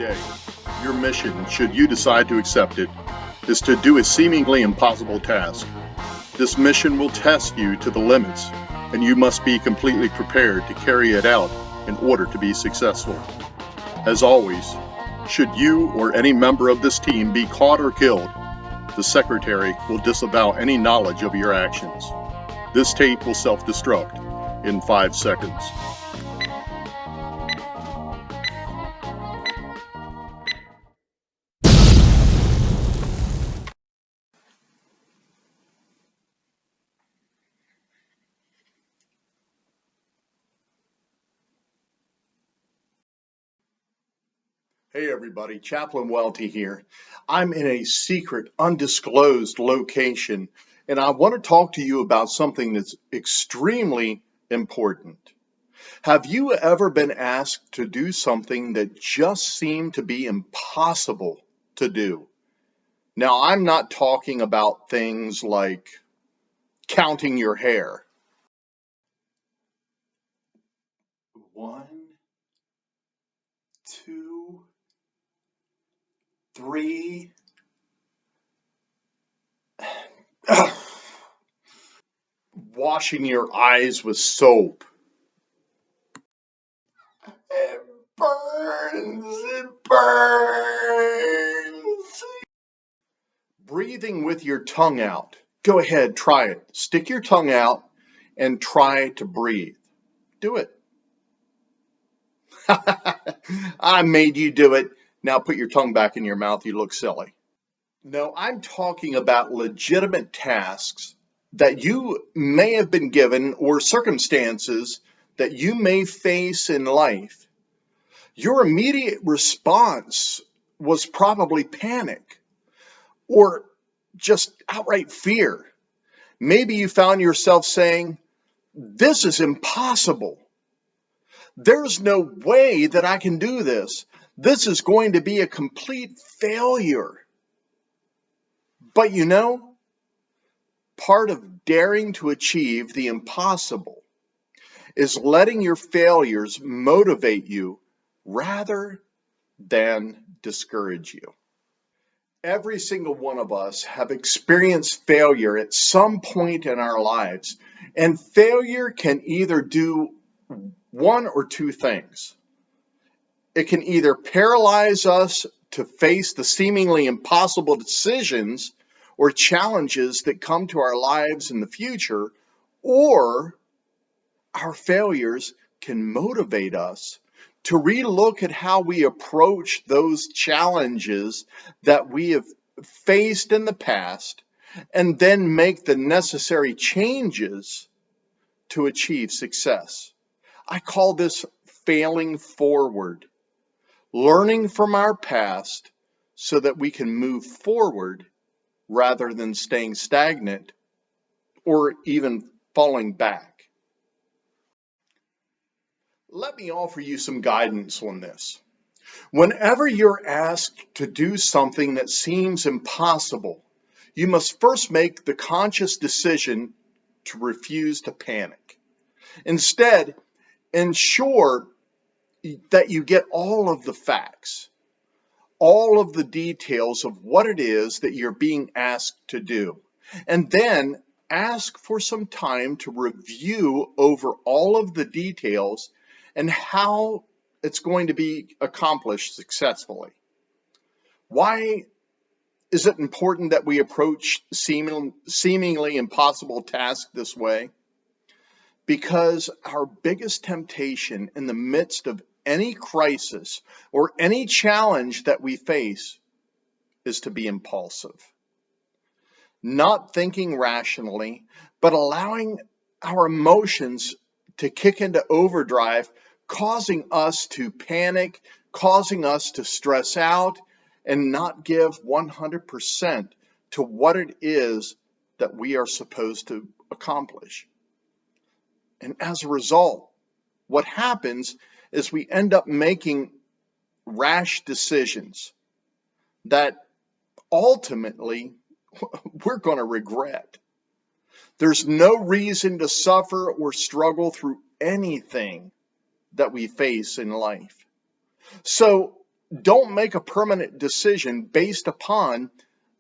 day. Your mission, should you decide to accept it, is to do a seemingly impossible task. This mission will test you to the limits, and you must be completely prepared to carry it out in order to be successful. As always, should you or any member of this team be caught or killed, the Secretary will disavow any knowledge of your actions. This tape will self-destruct in 5 seconds. Hey everybody, Chaplain Welty here. I'm in a secret, undisclosed location, and I want to talk to you about something that's extremely important. Have you ever been asked to do something that just seemed to be impossible to do? Now, I'm not talking about things like counting your hair. 1, 2, 3. Washing your eyes with soap. It burns. Breathing with your tongue out. Go ahead, try it. Stick your tongue out and try to breathe. Do it. I made you do it. Now put your tongue back in your mouth. You look silly. No, I'm talking about legitimate tasks that you may have been given or circumstances that you may face in life. Your immediate response was probably panic or just outright fear. Maybe you found yourself saying, "This is impossible. There's no way that I can do this. This is going to be a complete failure." But you know, part of daring to achieve the impossible is letting your failures motivate you rather than discourage you. Every single one of us have experienced failure at some point in our lives, and failure can either do one or two things. It can either paralyze us to face the seemingly impossible decisions or challenges that come to our lives in the future, or our failures can motivate us to relook at how we approach those challenges that we have faced in the past and then make the necessary changes to achieve success. I call this failing forward, learning from our past so that we can move forward rather than staying stagnant or even falling back. Let me offer you some guidance on this. Whenever you're asked to do something that seems impossible, you must first make the conscious decision to refuse to panic. Instead, ensure that you get all of the facts, all of the details of what it is that you're being asked to do, and then ask for some time to review over all of the details and how it's going to be accomplished successfully. Why is it important that we approach seemingly impossible tasks this way? Because our biggest temptation in the midst of any crisis or any challenge that we face is to be impulsive. Not thinking rationally, but allowing our emotions to kick into overdrive, causing us to panic, causing us to stress out, and not give 100% to what it is that we are supposed to accomplish. And as a result, what happens is we end up making rash decisions that ultimately we're going to regret. There's no reason to suffer or struggle through anything that we face in life. So Don't make a permanent decision based upon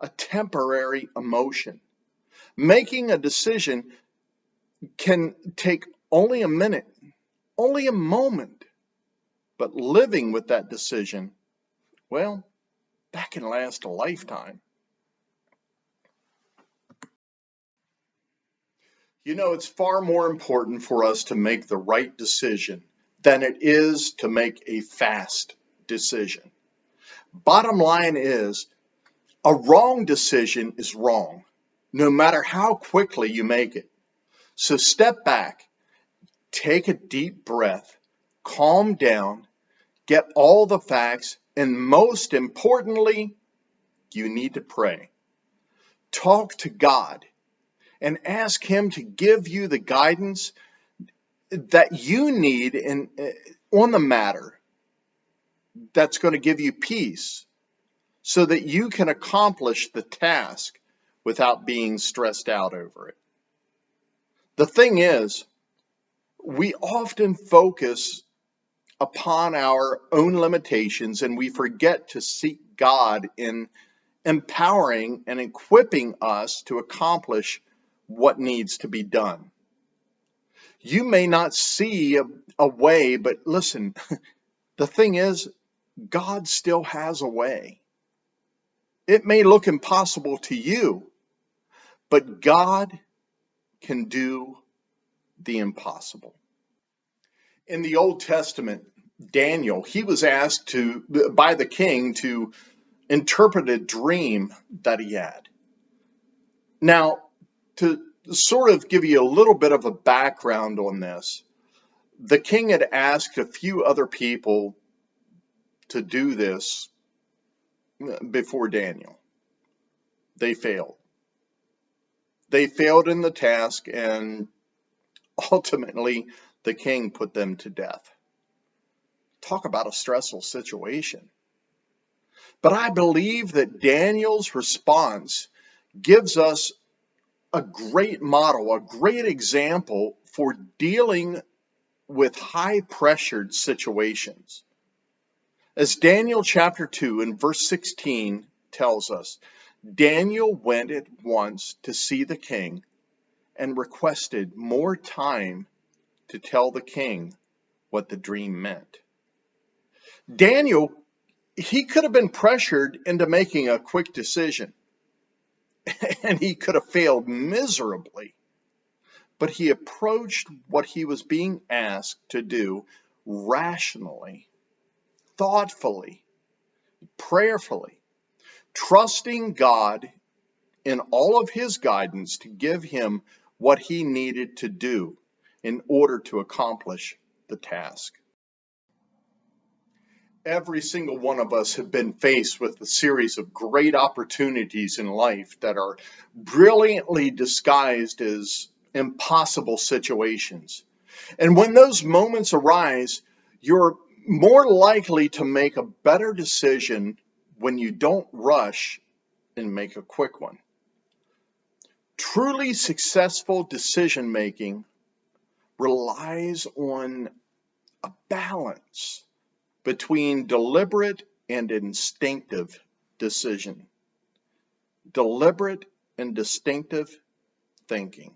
a temporary emotion. Making a decision can take only a minute, only a moment, but living with that decision, well, that can last a lifetime. You know, it's far more important for us to make the right decision than it is to make a fast decision. Bottom line is, a wrong decision is wrong, no matter how quickly you make it. So step back, take a deep breath, calm down, get all the facts, and most importantly, you need to pray. Talk to God and ask Him to give you the guidance that you need on the matter that's going to give you peace so that you can accomplish the task without being stressed out over it. The thing is, we often focus upon our own limitations and we forget to seek God in empowering and equipping us to accomplish what needs to be done. You may not see a way, but listen, the thing is, God still has a way. It may look impossible to you, but God can do the impossible. In the Old Testament, Daniel, he was asked by the king to interpret a dream that he had. Now, to sort of give you a little bit of a background on this, the king had asked a few other people to do this before Daniel. They failed. They failed in the task, and ultimately the king put them to death. Talk about a stressful situation. But I believe that Daniel's response gives us a great model, a great example for dealing with high pressured situations. As Daniel chapter 2 and verse 16 tells us, Daniel went at once to see the king and requested more time to tell the king what the dream meant. Daniel, he could have been pressured into making a quick decision, and he could have failed miserably. But he approached what he was being asked to do rationally, thoughtfully, prayerfully, trusting God in all of his guidance to give him what he needed to do in order to accomplish the task. Every single one of us have been faced with a series of great opportunities in life that are brilliantly disguised as impossible situations. And when those moments arise, you're more likely to make a better decision when you don't rush and make a quick one. Truly successful decision making relies on a balance between deliberate and instinctive decision. Deliberate and distinctive thinking.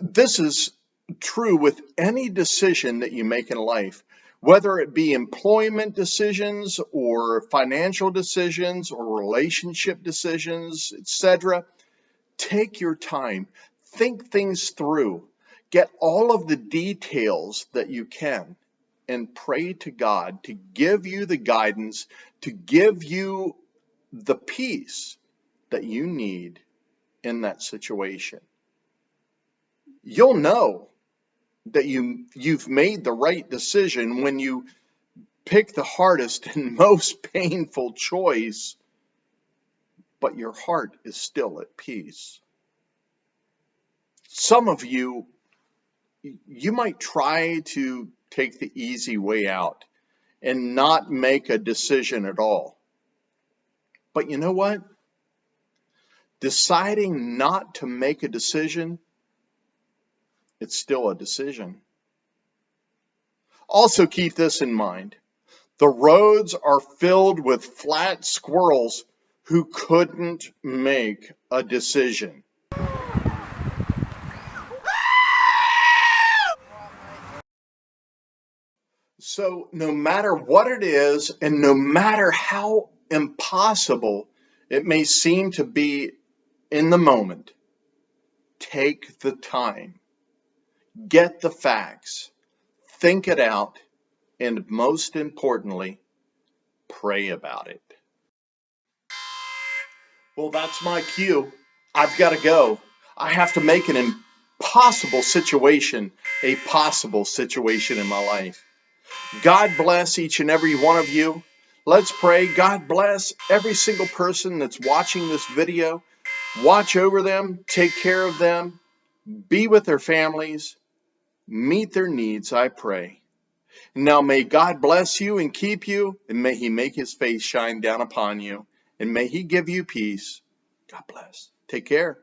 This is true with any decision that you make in life, whether it be employment decisions or financial decisions or relationship decisions, etc. Take your time, think things through, get all of the details that you can, and pray to God to give you the guidance, to give you the peace that you need in that situation. You'll know that you've made the right decision when you pick the hardest and most painful choice, but your heart is still at peace. Some of you might try to take the easy way out and not make a decision at all. But you know what? Deciding not to make a decision, it's still a decision. Also keep this in mind. The roads are filled with flat squirrels who couldn't make a decision. So no matter what it is, and no matter how impossible it may seem to be in the moment, take the time, get the facts, think it out, and most importantly, pray about it. Well, that's my cue. I've got to go. I have to make an impossible situation a possible situation in my life. God bless each and every one of you. Let's pray. God bless every single person that's watching this video. Watch over them, take care of them, be with their families, meet their needs, I pray. Now may God bless you and keep you, and may he make his face shine down upon you, and may he give you peace. God bless. Take care.